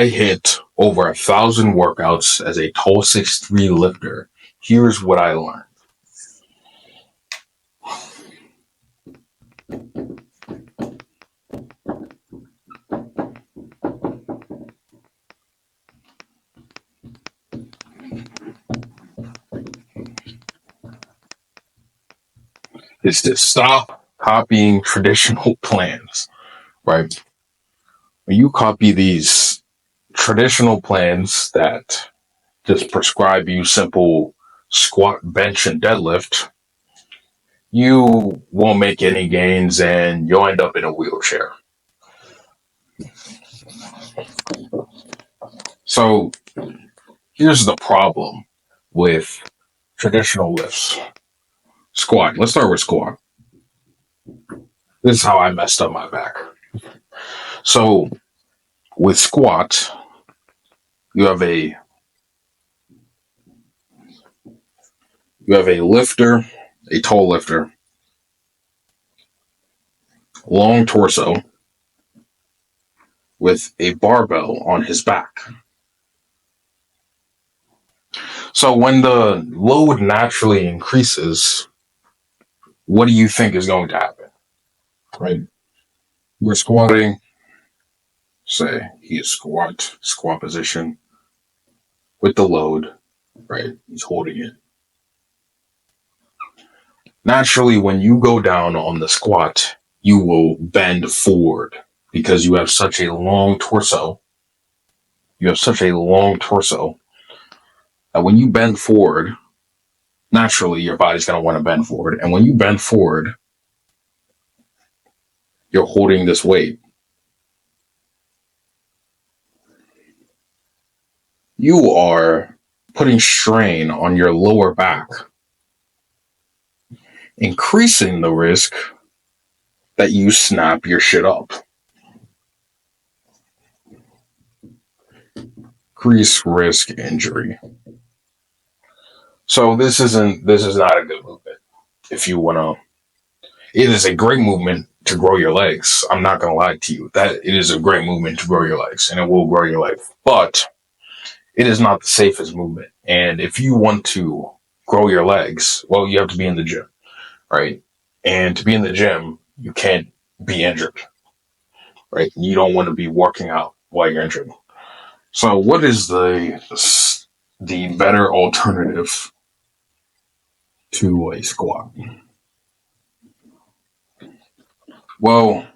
I hit over 1,000 workouts as a tall 6'3" lifter. Here's what I learned. Is to stop copying traditional plans, right? When you copy these traditional plans that just prescribe you simple squat, bench, and deadlift, you won't make any gains and you'll end up in a wheelchair. So here's the problem with traditional lifts. Squat. Let's start with squat. This is how I messed up my back. So with squat, you have a lifter, a tall lifter, long torso with a barbell on his back. So when the load naturally increases, what do you think is going to happen? Right? We're squatting. Say he is squat position with the load, right? He's holding it. Naturally, when you go down on the squat, you will bend forward because you have such a long torso. That when you bend forward, naturally your body's going to want to bend forward. And when you bend forward, you're holding this weight. You are putting strain on your lower back, increasing the risk that you snap your shit up. Increase risk injury. So this is not a good movement. If you want to, it is a great movement to grow your legs. I'm not going to lie to you that it is a great movement to grow your legs, and it will grow your legs, but it is not the safest movement. And if you want to grow your legs, well, you have to be in the gym, right? And to be in the gym, you can't be injured, right? You don't want to be working out while you're injured. So what is the better alternative to a squat? Well,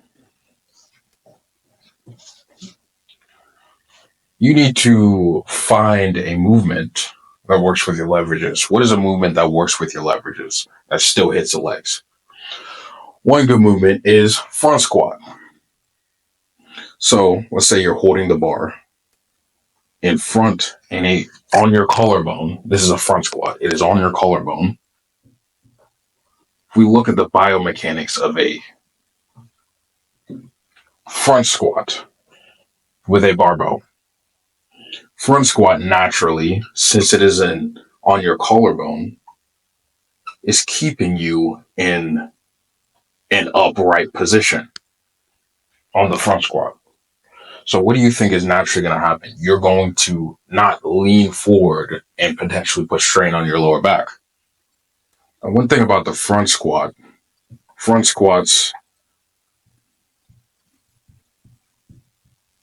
you need to find a movement that works with your leverages. What is a movement that works with your leverages that still hits the legs? One good movement is front squat. So let's say you're holding the bar in front and on your collarbone. This is a front squat. It is on your collarbone. If we look at the biomechanics of a front squat with a barbell, front squat naturally, since it is on your collarbone, is keeping you in an upright position on the front squat. So what do you think is naturally going to happen? You're going to not lean forward and potentially put strain on your lower back. And one thing about the front squats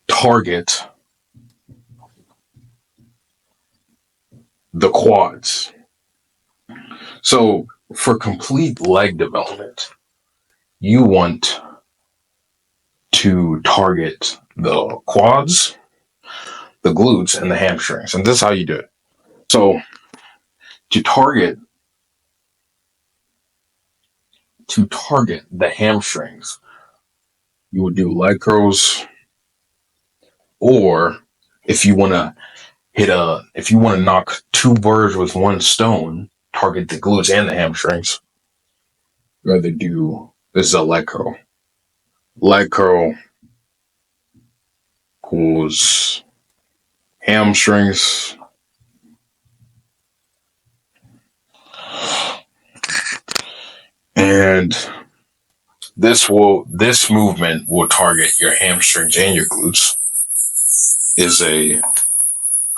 target the quads. So for complete leg development, you want to target the quads, the glutes, and the hamstrings. And this is how you do it. So to target the hamstrings, you would do leg curls, or if you want to knock two birds with one stone, target the glutes and the hamstrings, you rather do, this is a leg curl. Leg curl equals hamstrings and this movement will target your hamstrings and your glutes. is a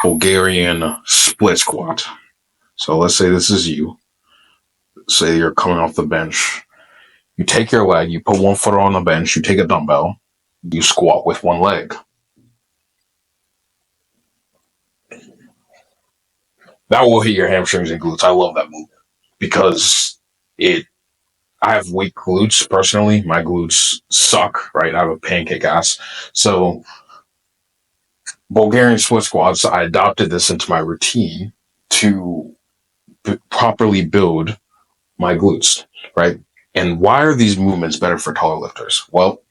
Bulgarian split squat. So let's say this is you. Say you're coming off the bench. You take your leg, you put one foot on the bench, you take a dumbbell, you squat with one leg. That will hit your hamstrings and glutes. I love that movement because I have weak glutes personally. My glutes suck, right? I have a pancake ass. So Bulgarian split squats, I adopted this into my routine to properly build my glutes, right? And why are these movements better for taller lifters? Well,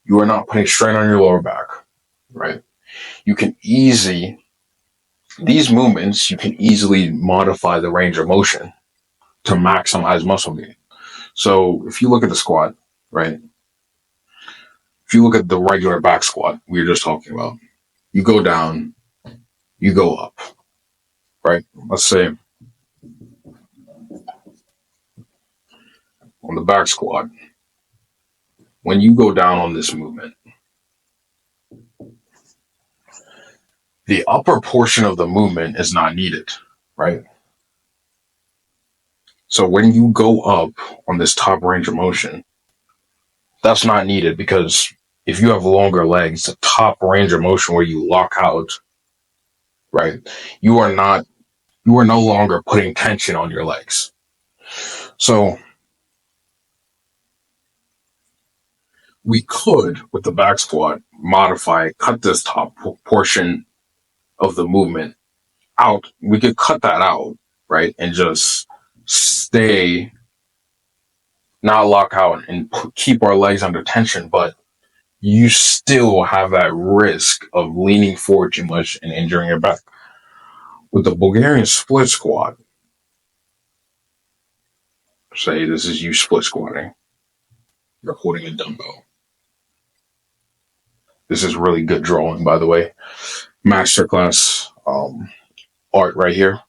you are not putting strain on your lower back, right? You can these movements, you can easily modify the range of motion to maximize muscle gain. So if you look at the squat, right? If you look at the regular back squat we were just talking about, you go down, you go up, right? Let's say on the back squat, when you go down on this movement, the upper portion of the movement is not needed, right? So when you go up on this top range of motion, that's not needed because if you have longer legs, the top range of motion where you lock out, right? You are no longer putting tension on your legs. So we could, with the back squat, cut this top portion of the movement out. We could cut that out, right? And just stay, not lock out and keep our legs under tension, but you still have that risk of leaning forward too much and injuring your back. With the Bulgarian split squat, say this is you split squatting, you're holding a dumbbell. This is really good drawing, by the way. Masterclass art right here.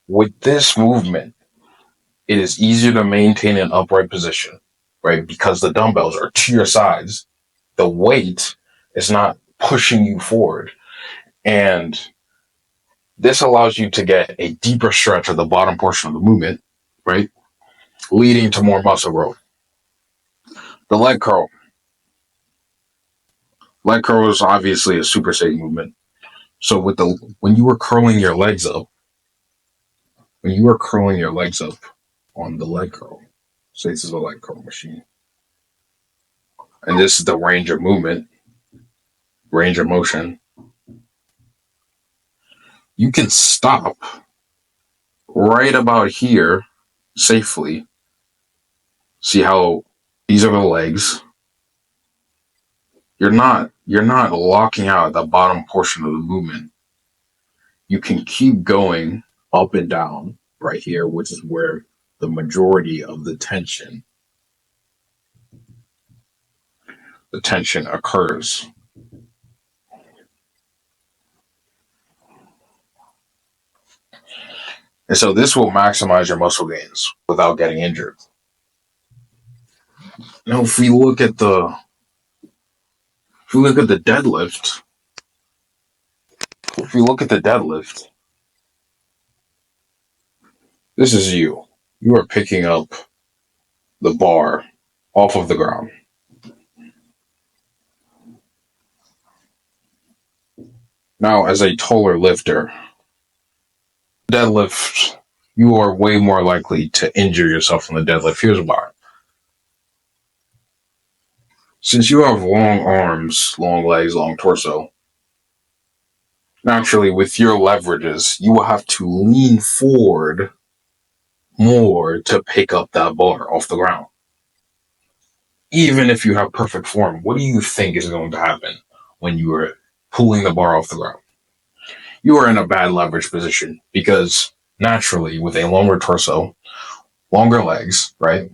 With this movement, it is easier to maintain an upright position, right? Because the dumbbells are to your sides. The weight is not pushing you forward. And this allows you to get a deeper stretch of the bottom portion of the movement, right? Leading to more muscle growth. The leg curl. Leg curl is obviously a superset movement. So when you were curling your legs up, on the leg curl, say this is a leg curl machine, and this is the range of movement, range of motion, you can stop right about here safely. See how these are the legs. You're not locking out at the bottom portion of the movement. You can keep going up and down right here, which is where the majority of the tension occurs. And so this will maximize your muscle gains without getting injured. Now, if we look at the deadlift, this is you. You are picking up the bar off of the ground. Now, as a taller lifter, deadlift, you are way more likely to injure yourself on the deadlift. Here's why. Since you have long arms, long legs, long torso, naturally with your leverages, you will have to lean forward more to pick up that bar off the ground. Even if you have perfect form, what do you think is going to happen when you are pulling the bar off the ground? You are in a bad leverage position because naturally with a longer torso, longer legs, right?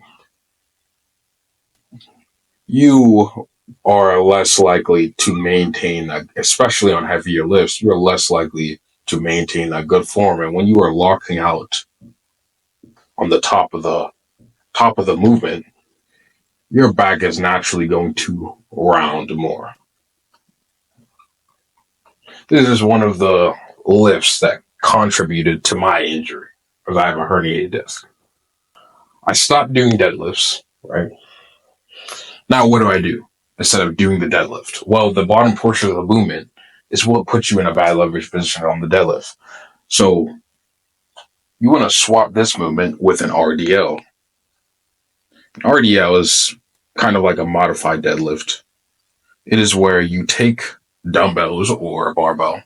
You are less likely to maintain that, especially on heavier lifts, you are less likely to maintain that good form. And when you are locking out on the top of the movement, your back is naturally going to round more. This is one of the lifts that contributed to my injury because I have a herniated disc. I stopped doing deadlifts, right? Now, what do I do instead of doing the deadlift? Well, the bottom portion of the movement is what puts you in a bad leverage position on the deadlift. So you want to swap this movement with an RDL. An RDL is kind of like a modified deadlift. It is where you take dumbbells or a barbell,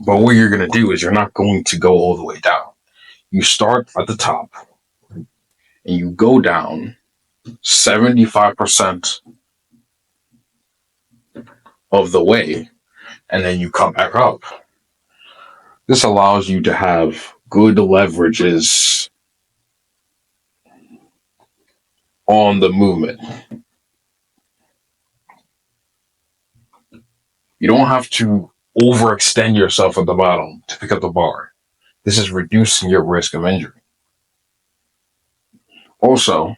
but what you're going to do is you're not going to go all the way down. You start at the top and you go down 75% of the way, and then you come back up. This allows you to have good leverages on the movement. You don't have to overextend yourself at the bottom to pick up the bar. This is reducing your risk of injury. Also,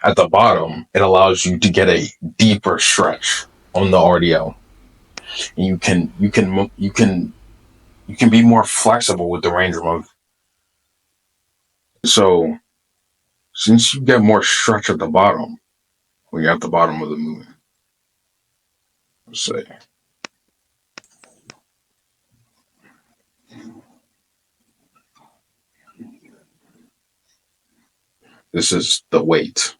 at the bottom, it allows you to get a deeper stretch on the RDL. And you can be more flexible with the range of motion. So since you get more stretch at the bottom when you're at the bottom of the movement, let's say this is the weight.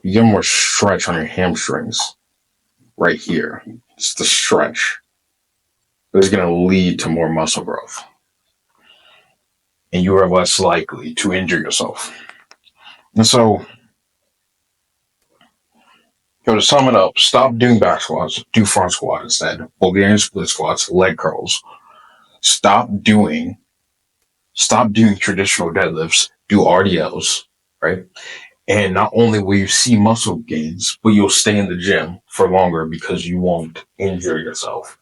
You get more stretch on your hamstrings right here. It's the stretch. It's going to lead to more muscle growth. And you are less likely to injure yourself. And so, to sum it up, stop doing back squats, do front squat instead. Bulgarian split squats, leg curls. Stop doing traditional deadlifts, do RDLs, right? And not only will you see muscle gains, but you'll stay in the gym for longer because you won't injure yourself.